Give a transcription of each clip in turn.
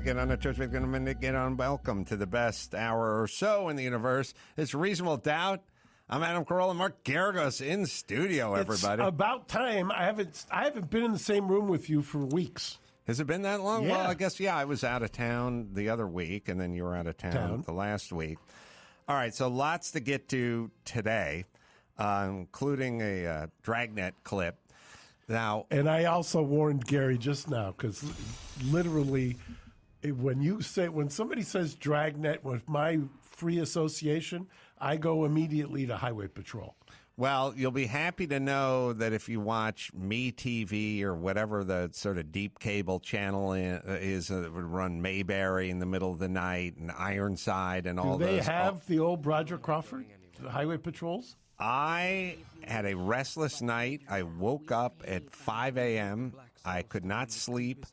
get on a church, get on. Welcome to the best hour or so in the universe. It's Reasonable Doubt. I'm Adam Carolla and Mark Garagos in studio, everybody. It's about time. I haven't been in the same room with you for weeks. Has it been that long? Yeah. Well, I guess, I was out of town the other week, and then you were out of town the last week. All right, so lots to get to today, including a Dragnet clip. Now, and I also warned Gary just now, because literally, when somebody says Dragnet with my free association, I go immediately to Highway Patrol. Well, you'll be happy to know that if you watch MeTV or whatever the sort of deep cable channel is that would run Mayberry in the middle of the night and Ironside and all those. Do they have the old Broderick Crawford, the Highway Patrols? I had a restless night. I woke up at 5 a.m. I could not sleep.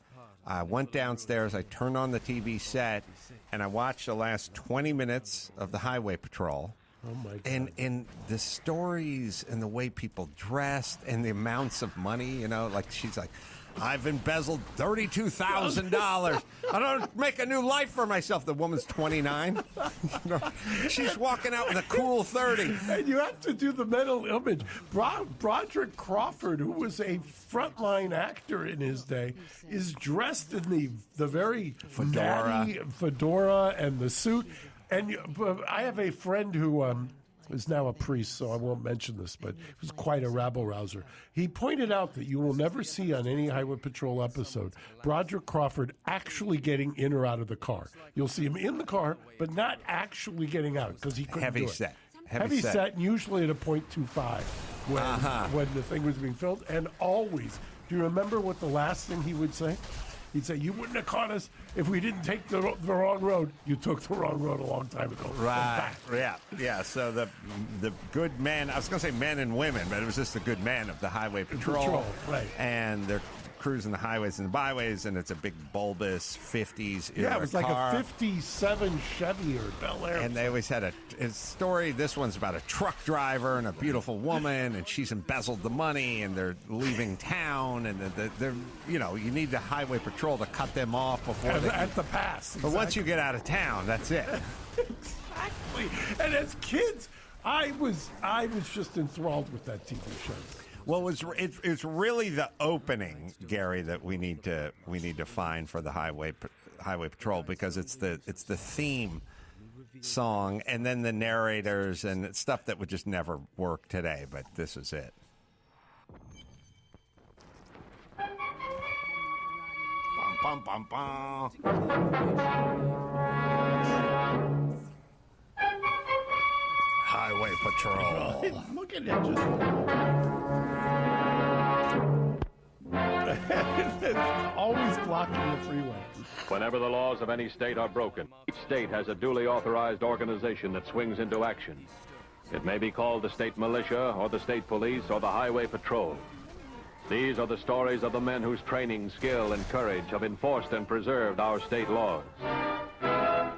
I went downstairs. I turned on the TV set, and I watched the last 20 minutes of the Highway Patrol. Oh, my God. And the stories and the way people dressed and the amounts of money, like she's like, I've embezzled $32,000. I don't make a new life for myself. The woman's 29. She's walking out with a cool 30. And you have to do the mental image. Broderick Crawford, who was a frontline actor in his day, is dressed in the very natty fedora and the suit. And I have a friend who is now a priest, so I won't mention this, but he was quite a rabble-rouser. He pointed out that you will never see on any Highway Patrol episode Broderick Crawford actually getting in or out of the car. You'll see him in the car, but not actually getting out because he couldn't do it. Heavy set, and usually at a .25 when the thing was being filmed. And always, do you remember what the last thing he would say? He'd say, you wouldn't have caught us if we didn't take the wrong road. You took the wrong road a long time ago. Right. Yeah. So the good men, I was going to say men and women, but it was just the good men of the Highway Patrol. Right. And they're cruising the highways and the byways, and it's a big bulbous 50s era it was car. Like a 57 Chevy or Bel Air. And they always had a story. This one's about a truck driver and a beautiful woman, and she's embezzled the money, and they're leaving town, and they're you need the Highway Patrol to cut them off before at the pass. But once you get out of town, that's it. Exactly. And as kids, I was just enthralled with that TV show. Well, it's really the opening, Gary, that we need to find for the Highway Patrol, because it's the theme song and then the narrators and it's stuff that would just never work today. But this is it. Bum, bum, bum, bum. Highway Patrol. Look at it. It's always blocking the freeway. Whenever the laws of any state are broken, each state has a duly authorized organization that swings into action. It may be called the state militia or the state police or the Highway Patrol. These are the stories of the men whose training, skill, and courage have enforced and preserved our state laws. Yeah,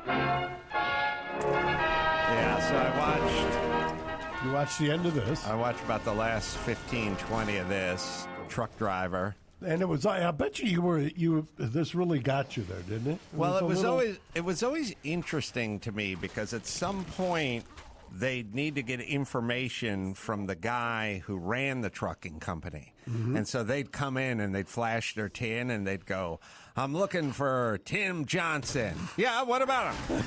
so You watched the end of this. I watched about the last 15, 20 of this. Truck driver. And it was, I bet this really got you there, didn't it? It was always interesting to me because at some point they'd need to get information from the guy who ran the trucking company. Mm-hmm. And so they'd come in and they'd flash their tin and they'd go, I'm looking for Tim Johnson. Yeah, what about him?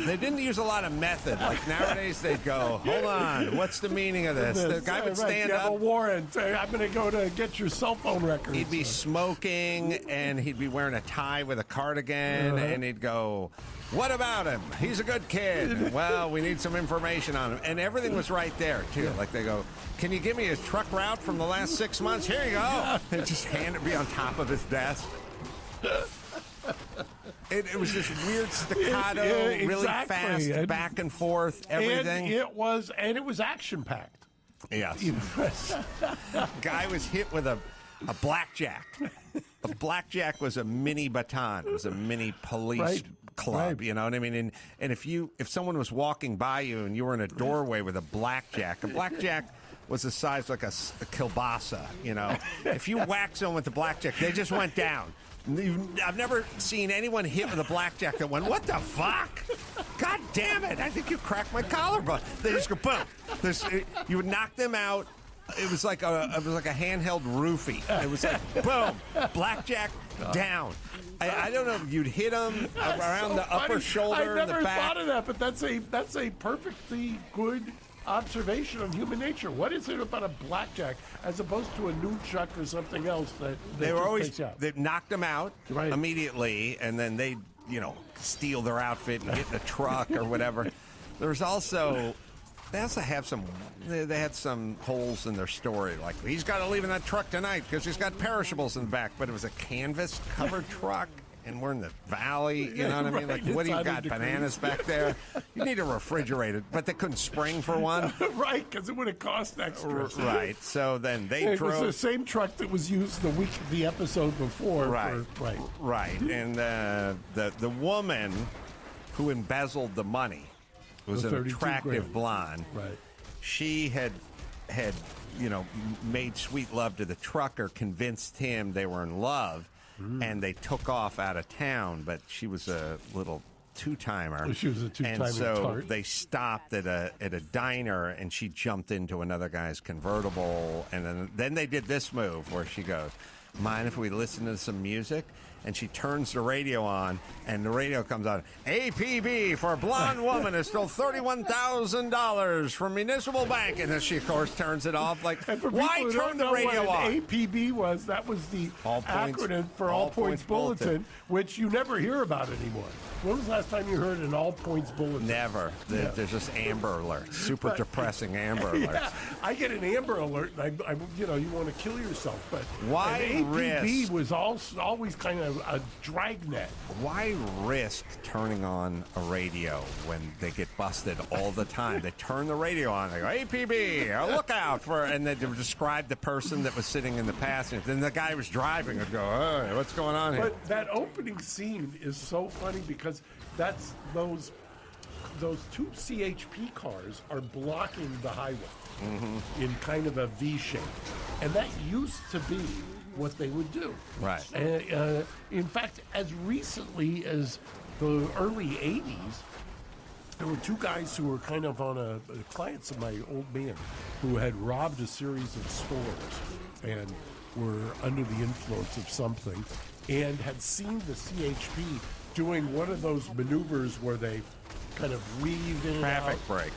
They didn't use a lot of method. Like nowadays they'd go, hold on, what's the meaning of this? The guy would stand up. You have a warrant. I'm going to go to get your cell phone records. He'd be smoking and he'd be wearing a tie with a cardigan and he'd go, what about him? He's a good kid. Well, we need some information on him. And everything was right there, too. Yeah. Like they go, can you give me his truck route from the last 6 months? Here you go. And just hand it be on top of his desk. It was this weird staccato, really fast, back and forth, everything. And it was action-packed. Yes. Guy was hit with a blackjack. A blackjack was a mini baton. It was a mini police club. Right. You know what I mean? And if someone was walking by you and you were in a doorway with a blackjack was the size like a kielbasa, you know. If you whack someone with the blackjack, they just went down. I've never seen anyone hit with a blackjack that went, what the fuck? God damn it, I think you cracked my collarbone. They just go, boom. You would knock them out. It was like a handheld roofie. It was like, boom, blackjack down. I don't know. You'd hit them around the upper shoulder and the back. I never thought of that, but that's a perfectly good observation of human nature. What is it about a blackjack as opposed to a nunchuck or something else that they were always they knocked them out immediately, and then they steal their outfit and get in a truck or whatever. There's also. They also have they had some holes in their story, like, he's got to leave in that truck tonight because he's got perishables in the back, but it was a canvas-covered truck, and we're in the valley, you know what I mean? Like, what do you got, bananas back there? You need to refrigerate it, but they couldn't spring for one. Right, because it would have cost extra. Right, so then they drove... It was the same truck that was used the episode before. Right, and the woman who embezzled the money was an attractive blonde. Right. She had made sweet love to the trucker, convinced him they were in love, and they took off out of town. But she was a little two-timer. She was a two-timer. And so they stopped at a diner, and she jumped into another guy's convertible. And then they did this move where she goes, mind if we listen to some music? And she turns the radio on, and the radio comes on. APB for a blonde woman who stole $31,000 from Municipal Bank. And then she, of course, turns it off. Like, why turn the radio on? APB was, that was the acronym for All Points Bulletin, which you never hear about anymore. When was the last time you heard an All Points Bulletin? Never. There's just Amber Alerts, super depressing Amber Alerts. Yeah, I get an Amber Alert, and I you want to kill yourself. But why APB was always kind of a dragnet. Why risk turning on a radio when they get busted all the time? They turn the radio on. They go, APB, look out for, and they describe the person that was sitting in the passenger. Then the guy was driving would go, hey, what's going on here? But that opening scene is so funny because that's those two CHP cars are blocking the highway in kind of a V shape, and that used to be what they would do. Right. In fact, as recently as the early 80s, there were two guys who were kind of on clients of my old man who had robbed a series of stores and were under the influence of something and had seen the CHP doing one of those maneuvers where they kind of weave in Traffic break.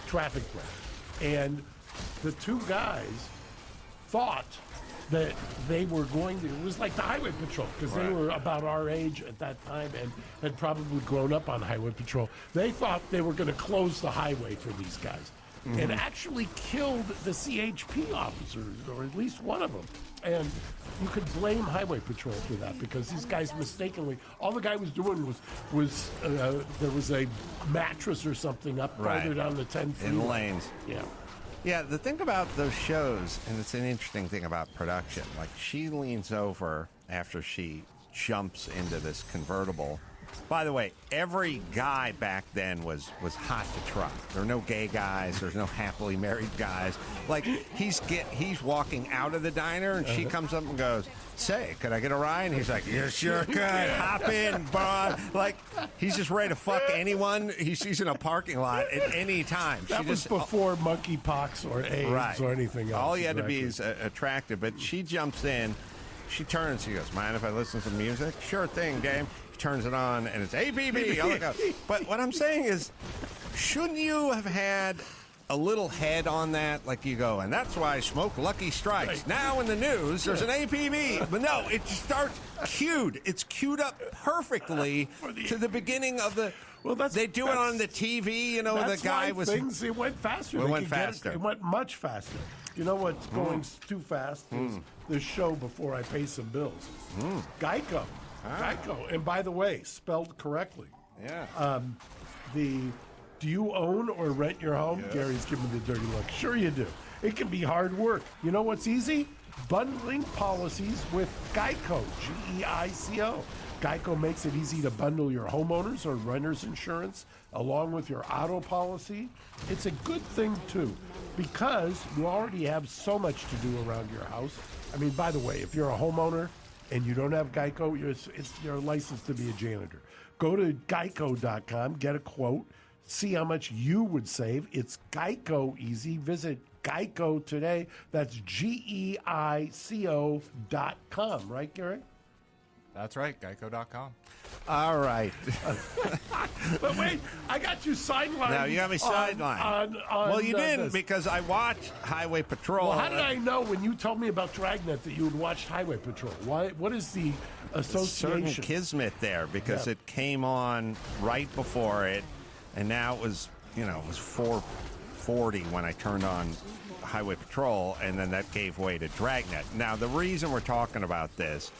And the two guys thought that they were going to, it was like the Highway Patrol, because they were about our age at that time and had probably grown up on Highway Patrol. They thought they were going to close the highway for these guys and actually killed the CHP officers, or at least one of them. And you could blame Highway Patrol for that because these guys mistakenly, all the guy was doing was there was a mattress or something up farther down the 10 feet. In lanes. Yeah. Yeah, the thing about those shows, and it's an interesting thing about production, like she leans over after she jumps into this convertible. By the way, every guy back then was hot to trot. There were no gay guys. There's no happily married guys. Like, he's walking out of the diner, and she comes up and goes, say, could I get a ride? And he's like, you sure could. Hop in, bud. Like, he's just ready to fuck anyone he's in a parking lot at any time. That was before monkeypox or AIDS or anything else. All you had to be is attractive. But she jumps in. She turns. She goes, mind if I listen to some music? Sure thing, Dame. Turns it on, and it's ABB. Look out. But what I'm saying is, shouldn't you have had a little head on that? Like you go, and that's why I smoke Lucky Strikes. Right. Now in the news, there's an APB. But no, it starts cued. It's queued up perfectly to the beginning of the... Well, they do it on the TV, you know, the guy was... It went faster. It went faster. It went much faster. You know what's going too fast is this show Before I Pay Some Bills. Geico. Geico. And by the way, spelled correctly. Yeah. Do you own or rent your home? Yes. Gary's giving me the dirty look. Sure you do. It can be hard work. You know what's easy? Bundling policies with Geico, Geico. Geico makes it easy to bundle your homeowners or renter's insurance along with your auto policy. It's a good thing, too, because you already have so much to do around your house. I mean, by the way, if you're a homeowner and you don't have Geico, you're licensed to be a janitor. Go to geico.com, get a quote, see how much you would save. It's Geico easy. Visit Geico today. That's GEICO.com. Right, Gary? That's right, geico.com. All right. But wait, I got you sidelined. Now you got me sidelined. Well, you didn't this. because I watched Highway Patrol. Well, how did I know when you told me about Dragnet that you had watched Highway Patrol? What is the Certain association? kismet there because Yeah. it came on right before it, and now it was 4:40 when I turned on Highway Patrol, and then that gave way to Dragnet. Now the reason we're talking about this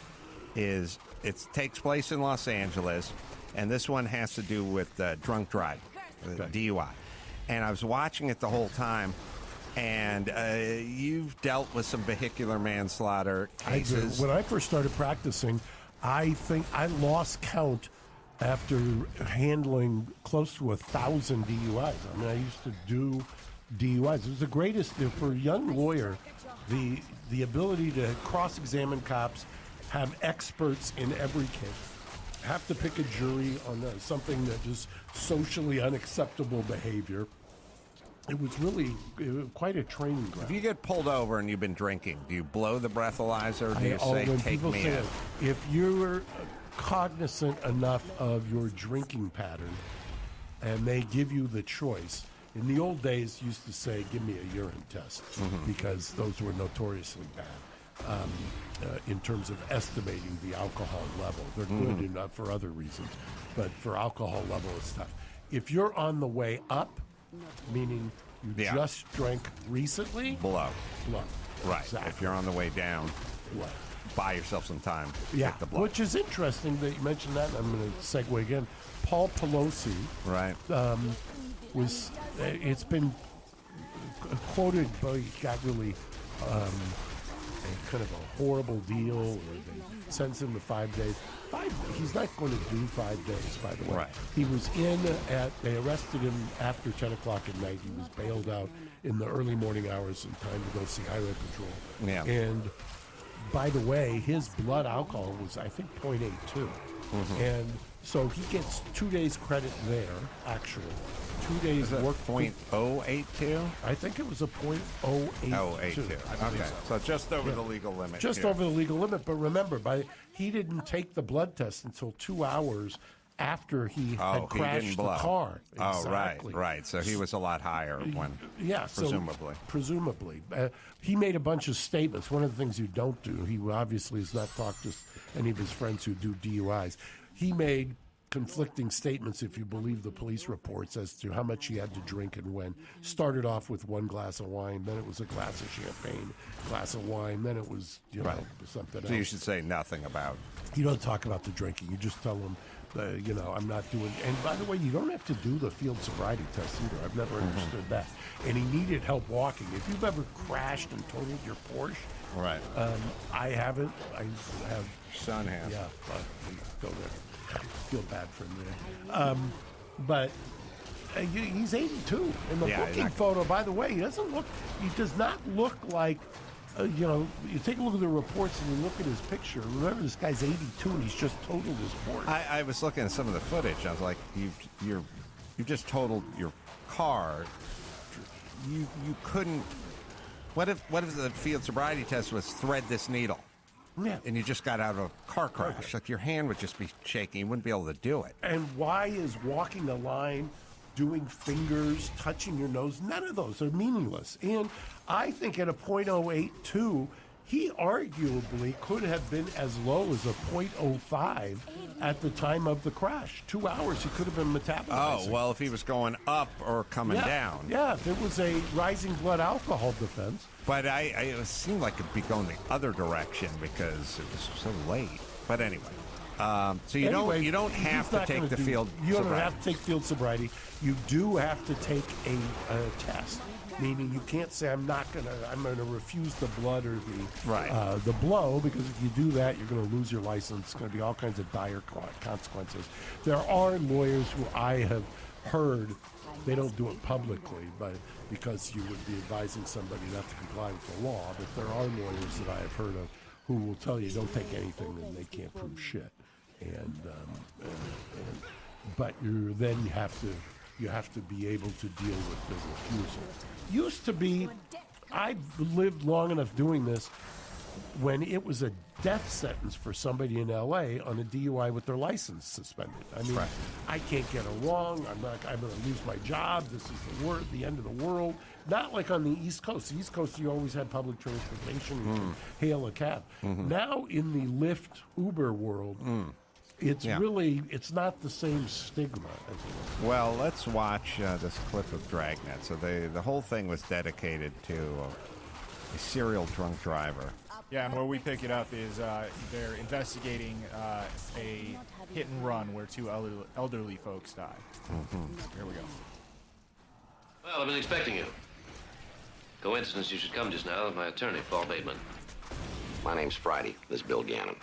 is it takes place in Los Angeles, and this one has to do with drunk driving, DUI. And I was watching it the whole time, and you've dealt with some vehicular manslaughter cases. When I first started practicing, I think I lost count after handling close to 1,000 DUIs. I mean, I used to do DUIs. It was the greatest for a young lawyer. The ability to cross-examine cops, have experts in every case, have to pick a jury on something that is socially unacceptable behavior. It was really quite a training ground. If you get pulled over and you've been drinking, do you blow the breathalyzer? Do you when say, take people me say in? if you're cognizant enough of your drinking pattern and they give you the choice, in the old days used to say, give me a urine test, because those were notoriously bad. In terms of estimating the alcohol level. They're good enough for other reasons, but for alcohol level, it's tough. If you're on the way up, meaning you just drank recently, Blow. Right. Exactly. If you're on the way down, Blow. buy yourself some time to Yeah, get the blow. which is interesting that you mentioned that. And I'm going to segue again. Paul Pelosi Right. was, it's been quoted, but he got really kind of a horrible deal, or they sentenced him to 5 days. He's not going to do 5 days, by the way. Right. He was they arrested him after 10 o'clock at night. He was bailed out in the early morning hours in time to go see Highway Patrol. Yeah. And by the way, his blood alcohol was, I think, 0.82. And so he gets 2 days credit there, actually. 2 days Is it work. 0.082? I think it was a 0.082. Oh, 82. Okay. So just over the legal limit. Just here. over the legal limit. But remember, he didn't take the blood test until 2 hours after he had he crashed didn't the blow. car. Oh, Exactly. right. So he was a lot higher when, Yeah, presumably. Presumably. He made a bunch of statements. One of the things you don't do, he obviously has not talked to any of his friends who do DUIs. He made conflicting statements, if you believe the police reports, as to how much he had to drink and when. Started off with 1 glass of wine, then it was a glass of champagne, glass of wine, then it was, something So else. you should say nothing about. You don't talk about the drinking. You just tell them, I'm not doing. And by the way, you don't have to do the field sobriety test either. I've never understood that. And he needed help walking. If you've ever crashed and totaled your Porsche, Right. I haven't. I have. Son has. Yeah, but we go there. I feel bad for him there. But he's 82 in the Yeah, booking exactly. photo. By the way, he does not look like. You take a look at the reports and you look at his picture. Remember, this guy's 82 and he's just totaled his Porsche. I was looking at some of the footage. I was like, you just totaled your car. You couldn't. What if the field sobriety test was thread this needle? Yeah. And you just got out of a car crash. Like your hand would just be shaking. You wouldn't be able to do it. And why is walking a line, doing fingers, touching your nose, none of those are meaningless. And I think at a .082, he arguably could have been as low as a .05 at the time of the crash. 2 hours, he could have been metabolizing. Oh, well, if he was going up or coming down. Yeah, if it was a rising blood alcohol defense. But it seemed like it'd be going the other direction because it was so late. But anyway, So you don't have he's to not take gonna the do- field. You don't sobriety. have to take field sobriety. You do have to take a test, meaning you can't say I'm gonna refuse the blood or the blow, because if you do that, you're going to lose your license. It's going to be all kinds of dire consequences. There are lawyers who I have heard, they don't do it publicly, but because you would be advising somebody not to comply with the law. But there are lawyers that I have heard of who will tell you don't take anything and they can't prove shit. But you have to be able to deal with the refusal. Used to be, I've lived long enough doing this, when it was a death sentence for somebody in L.A. on a DUI with their license suspended. I mean, I can't get along. I'm going to lose my job. This is the end of the world. Not like on the East Coast. The East Coast, you always had public transportation. You can hail a cab. Now in the Lyft, Uber world, it's really, it's not the same stigma as it was. Well, let's watch this clip of Dragnet. So the whole thing was dedicated to a serial drunk driver. Yeah, and where we pick it up is they're investigating a hit and run where two elderly folks died. Here we go. Well, I've been expecting you. Coincidence you should come just now with my attorney, Paul Bateman. My name's Friday. This is Bill Gannon.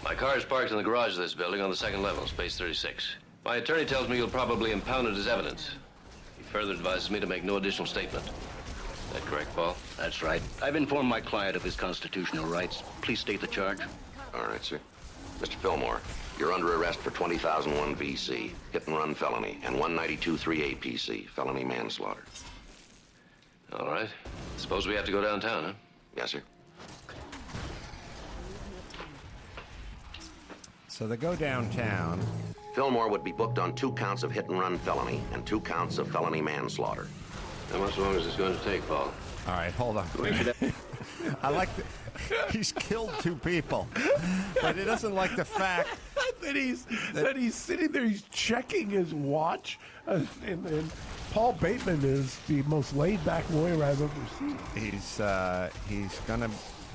My car is parked in the garage of this building on the second level, space 36. My attorney tells me you'll probably impound it as evidence. He further advises me to make no additional statement. Is that correct, Paul? That's right. I've informed my client of his constitutional rights. Please state the charge. All right, sir. Mr. Fillmore, you're under arrest for 20,001 VC, hit and run felony, and 192.3 APC, felony manslaughter. All right. Suppose we have to go downtown, huh? Yes, sir. So they go downtown. Fillmore would be booked on 2 counts of hit and run felony and 2 counts of felony manslaughter. How much longer is this going to take, Paul? All right, hold on. I like he's killed 2 people, but he doesn't like the fact that he's sitting there, he's checking his watch, and Paul Bateman is the most laid-back lawyer I've ever seen. He's gonna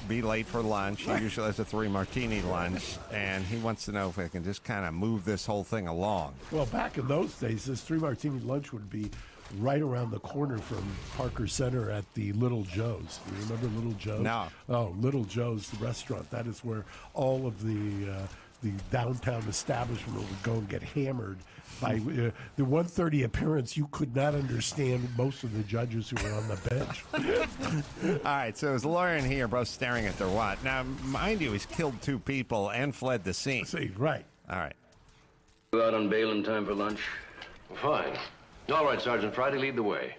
be late for lunch. He usually has a 3-martini lunch, and he wants to know if we can just kind of move this whole thing along. Well, back in those days, this 3-martini lunch would be right around the corner from Parker Center at the Little Joe's. Do you remember Little Joe's? No. Oh, Little Joe's, the restaurant. That is where all of the downtown establishment would go and get hammered. By the 1:30 appearance, you could not understand most of the judges who were on the bench. All right, so his lawyer and he are both staring at their watch. Now, mind you, he's killed 2 people and fled the scene. See, right. All right. You out on bail in time for lunch? Fine. All right, Sergeant Friday, lead the way.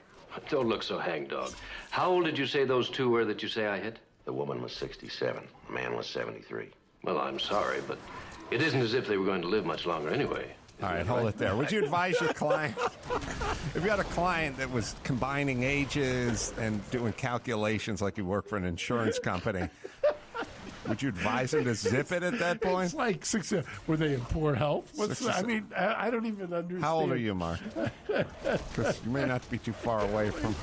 Don't look so hangdog. How old did you say those 2 were that you say I hit? The woman was 67. The man was 73. Well, I'm sorry, but it isn't as if they were going to live much longer anyway. All right, hold it there. Would you advise your client, if you had a client that was combining ages and doing calculations like you work for an insurance company, would you advise him to zip it at that point? It's like were they in poor health? I mean, I don't even understand. How old are you, Mark? Because you may not be too far away from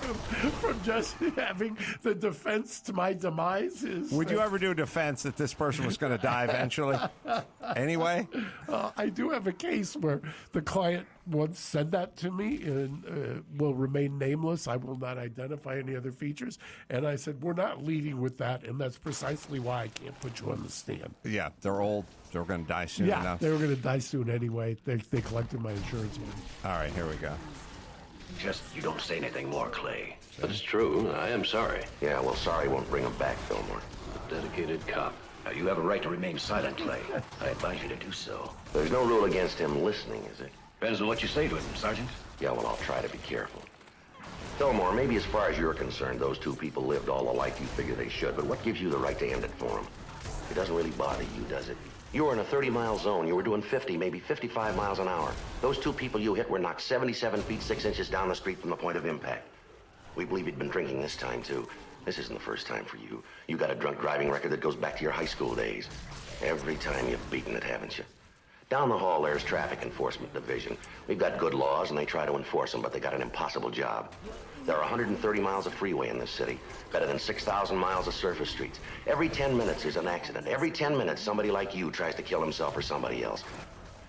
just having the defense to my demise. Would you ever do a defense that this person was going to die eventually? Anyway? I do have a case where the client once said that to me and will remain nameless. I will not identify any other features. And I said, we're not leading with that, and that's precisely why I can't put you on the stand. Yeah, they're old. They're going to die soon enough. They were going to die soon anyway. They collected my insurance money. All right, here we go. Just you don't say anything more, Clay. That's true. I am sorry. Yeah, well, sorry won't bring him back, Fillmore. A dedicated cop. Now, you have a right to remain silent, Clay. I advise you to do so. There's no rule against him listening, is there? Depends on what you say to him, Sergeant. Yeah, well, I'll try to be careful. Fillmore, maybe as far as you're concerned, those 2 people lived all the life you figure they should, but what gives you the right to end it for them? It doesn't really bother you, does it? You were in a 30-mile zone. You were doing 50, maybe 55 miles an hour. Those 2 people you hit were knocked 77 feet 6 inches down the street from the point of impact. We believe you'd been drinking this time, too. This isn't the first time for you. You got a drunk driving record that goes back to your high school days. Every time you've beaten it, haven't you? Down the hall, there's Traffic Enforcement Division. We've got good laws, and they try to enforce them, but they got an impossible job. There are 130 miles of freeway in this city, better than 6,000 miles of surface streets. Every 10 minutes, there's an accident. Every 10 minutes, somebody like you tries to kill himself or somebody else.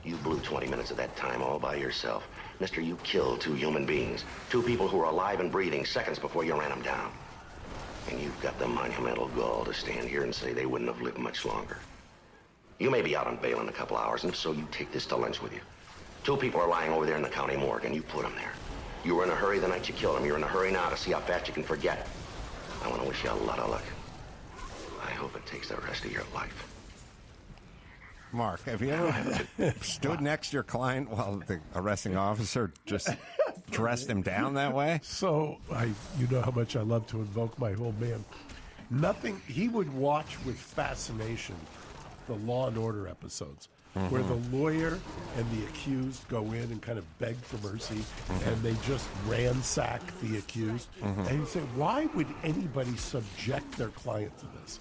You blew 20 minutes of that time all by yourself. Mister, you killed 2 human beings. 2 people who were alive and breathing seconds before you ran them down. And you've got the monumental gall to stand here and say they wouldn't have lived much longer. You may be out on bail in a couple hours, and if so, you take this to lunch with you. 2 people are lying over there in the county morgue, and you put them there. You were in a hurry the night you killed them. You're in a hurry now to see how fast you can forget. I want to wish you a lot of luck. I hope it takes the rest of your life. Mark, have you ever stood next to your client while the arresting officer just dressed him down that way? So, you know how much I love to invoke my old man. He would watch with fascination the Law and Order episodes, where the lawyer and the accused go in and kind of beg for mercy, and they just ransack the accused. And you say, why would anybody subject their client to this?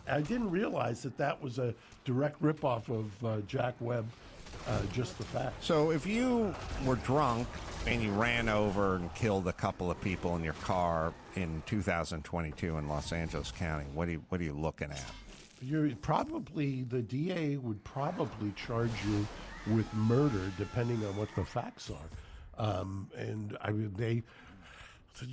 I didn't realize that was a direct ripoff of Jack Webb, Just the Facts. So if you were drunk and you ran over and killed a couple of people in your car in 2022 in Los Angeles County, what are you looking at? The DA would probably charge you with murder, depending on what the facts are. And I mean,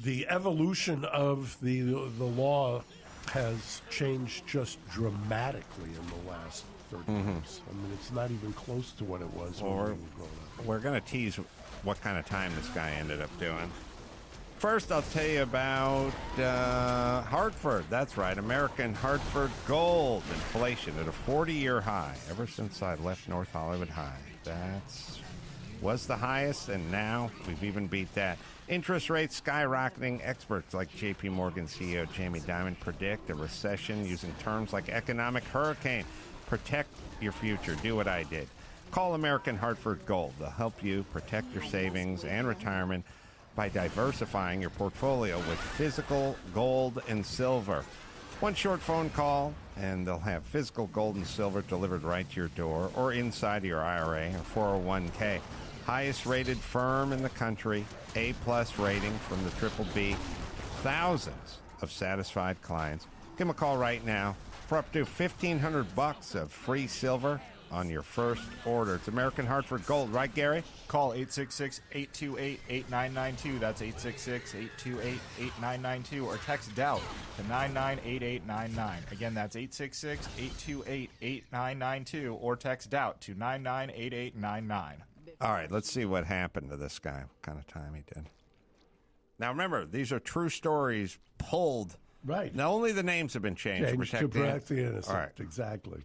the evolution of the law has changed just dramatically in the last 30 years. I mean, it's not even close to what it was when we were growing up. We're going to tease what kind of time this guy ended up doing. First, I'll tell you about Hartford. That's right, American Hartford gold inflation at a 40-year high ever since I left North Hollywood High. Was the highest, and now we've even beat that. Interest rates skyrocketing. Experts like J.P. Morgan CEO Jamie Dimon predict a recession using terms like economic hurricane. Protect your future. Do what I did. Call American Hartford Gold. They'll help you protect your savings and retirement by diversifying your portfolio with physical gold and silver. One short phone call, and they'll have physical gold and silver delivered right to your door or inside of your IRA or 401k. Highest rated firm in the country, A-plus rating from the Triple B. Thousands of satisfied clients. Give them a call right now for up to $1,500 of free silver on your first order. It's American Hartford Gold, right, Gary? Call 866-828-8992. That's 866-828-8992. Or text DOUBT to 998899. Again, that's 866-828-8992. Or text DOUBT to 998899. All right, let's see what happened to this guy, what kind of time he did. Now, remember, these are true stories pulled. Right. Now, only the names have been changed to protect the innocent. All right. Exactly.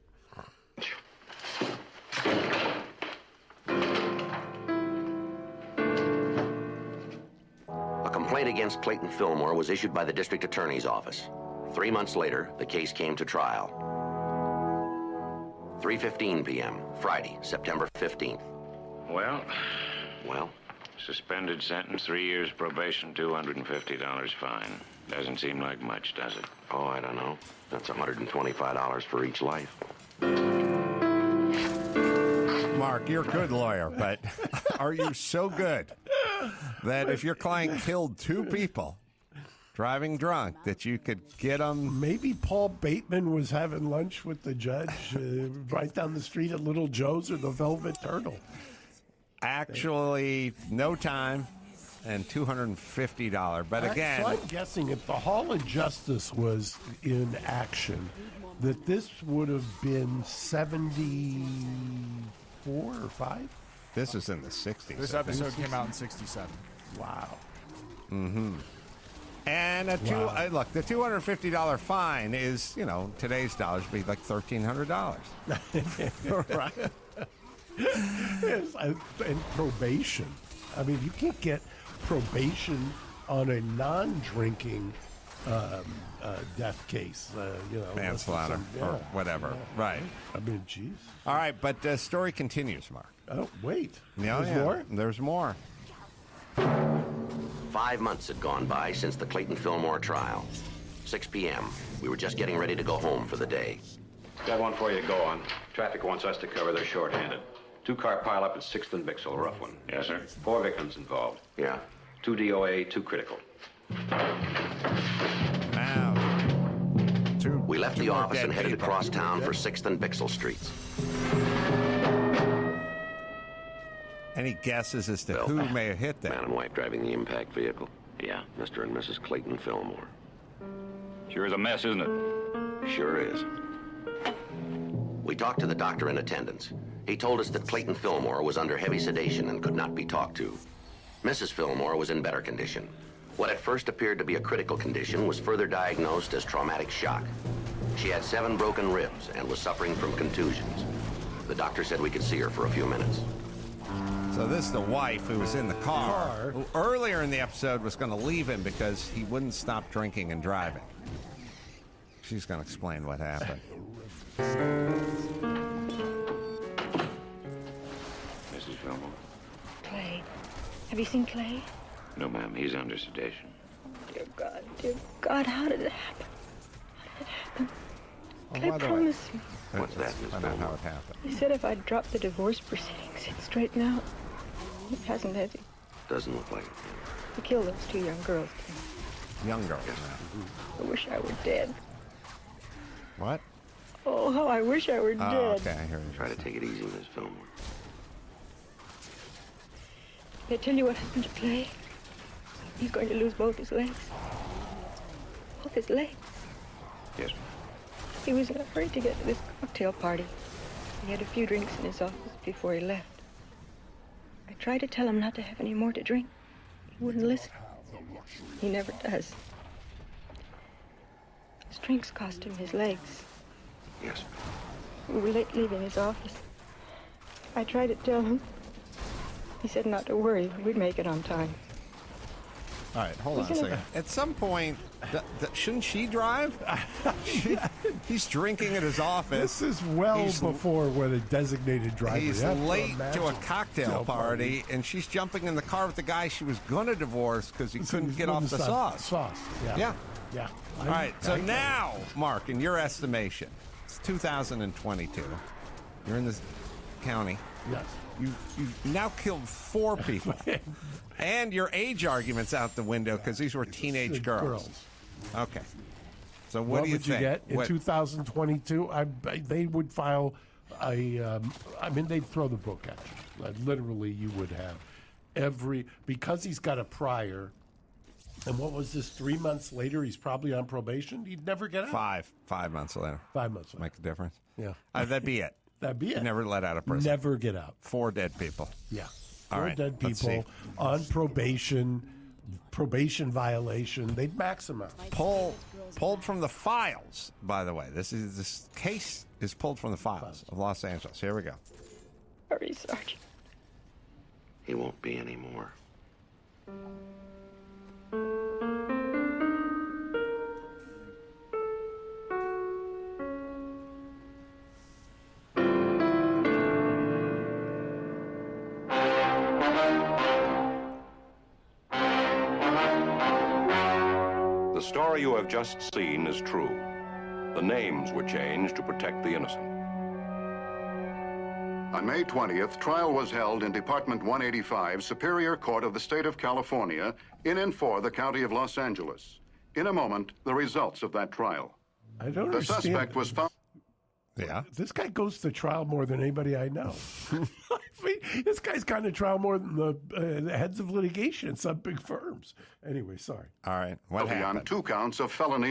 A complaint against Clayton Fillmore was issued by the district attorney's office. 3 months later, the case came to trial. 3:15 p.m., Friday, September 15th. Well, Well, suspended sentence, 3 years probation, $250 fine. Doesn't seem like much, does it? oh, I don't know. That's $125 for each life. Mark, you're a good lawyer, but are you so good that if your client killed 2 people driving drunk that you could get them? Maybe Paul Bateman was having lunch with the judge right down the street at Little Joe's or the Velvet Turtle. Actually, no time and $250. But again, So I'm guessing if the Hall of Justice was in action, that this would have been 74 or 5? this is in the 60s. This episode came out in 67. Wow. And look, the $250 fine is, today's dollars be like $1,300. Right. Yes, and probation. I mean, you can't get probation on a non-drinking death case. Manslaughter or whatever. Right. I mean, geez. All right, but the story continues, Mark. Oh, wait. There's more? There's more. 5 months had gone by since the Clayton Fillmore trial. 6 p.m. We were just getting ready to go home for the day. Got one for you to go on. Traffic wants us to cover. They're shorthanded. Two-car pileup at 6th and Bixel, a rough one. Yes, sir. 4 victims involved. Yeah. 2 DOA, 2 critical. Now, We left the more office dead and headed people. across town for 6th and Bixel Streets. Any guesses as to Bill. who may have hit Man them? in white driving the impact vehicle. Yeah. Mr. and Mrs. Clayton Fillmore. Sure is a mess, isn't it? Sure is. We talked to the doctor in attendance. He told us that Clayton Fillmore was under heavy sedation and could not be talked to. Mrs. Fillmore was in better condition. What at first appeared to be a critical condition was further diagnosed as traumatic shock. She had 7 broken ribs and was suffering from contusions. The doctor said we could see her for a few minutes. So this is the wife who was in the car, who earlier in the episode was going to leave him because he wouldn't stop drinking and driving. She's going to explain what happened. Mrs. Fillmore? Clay. Have you seen Clay? No, ma'am. He's under sedation. Dear God, how did it happen? How did it happen? Clay by the way, promised me. What's that, Miss Find out how Fillmore? it happened. He said if I dropped the divorce proceedings, he'd straighten out. He hasn't, has he? Doesn't look like it. He killed those 2 young girls. Young girl. I wish I were dead. What? Oh, how I wish I were Oh, dead. okay. I hear you. Try to take it easy, Miss Fillmore. Did I tell you what happened to Clay? He's going to lose both his legs. Both his legs. Yes, ma'am. He was in a hurry to get to this cocktail party. He had a few drinks in his office before he left. I tried to tell him not to have any more to drink. He wouldn't listen. He never does. His drinks cost him his legs. Yes. We were late leaving his office. I tried to tell him. He said not to worry, we'd make it on time. All right, hold on a second. At some point, shouldn't she drive? He's drinking at his office. This is well He's- before when a designated driver. He's You have late to a imagine cocktail party, and she's jumping in the car with the guy she was going to divorce because he couldn't get off the sauce. Yeah. Yeah. Yeah. All right, so now, Mark, in your estimation, it's 2022. You're in this county. Yes. You've now killed 4 people. And your age argument's out the window because these were teenage girls. Okay. So what do you would you think? get in What- 2022? They would file a. I mean, they'd throw the book at you. Like, literally, you would have because he's got a prior. And what was this? 3 months later, he's probably on probation. He'd never get out. 5 months later. 5 months later. Make a difference? Yeah. That'd be it. That'd be it. Never let out of prison. Never get out. 4 dead people. Yeah. All 4 right, dead let's people see. on probation violation. They'd max them out. Pulled from the files, by the way. This case is pulled from the files of Los Angeles. Here we go. Hurry, Sergeant. He won't be anymore. The story you have just seen is true. The names were changed to protect the innocent. On May 20th, trial was held in Department 185, Superior Court of the State of California, in and for the County of Los Angeles. In a moment, the results of that trial. I don't The understand. suspect was found. Yeah. This guy goes to trial more than anybody I know. I mean, this guy's gone to trial more than the heads of litigation in some big firms. Anyway, sorry. All right. What guilty happened? on 2 counts of felony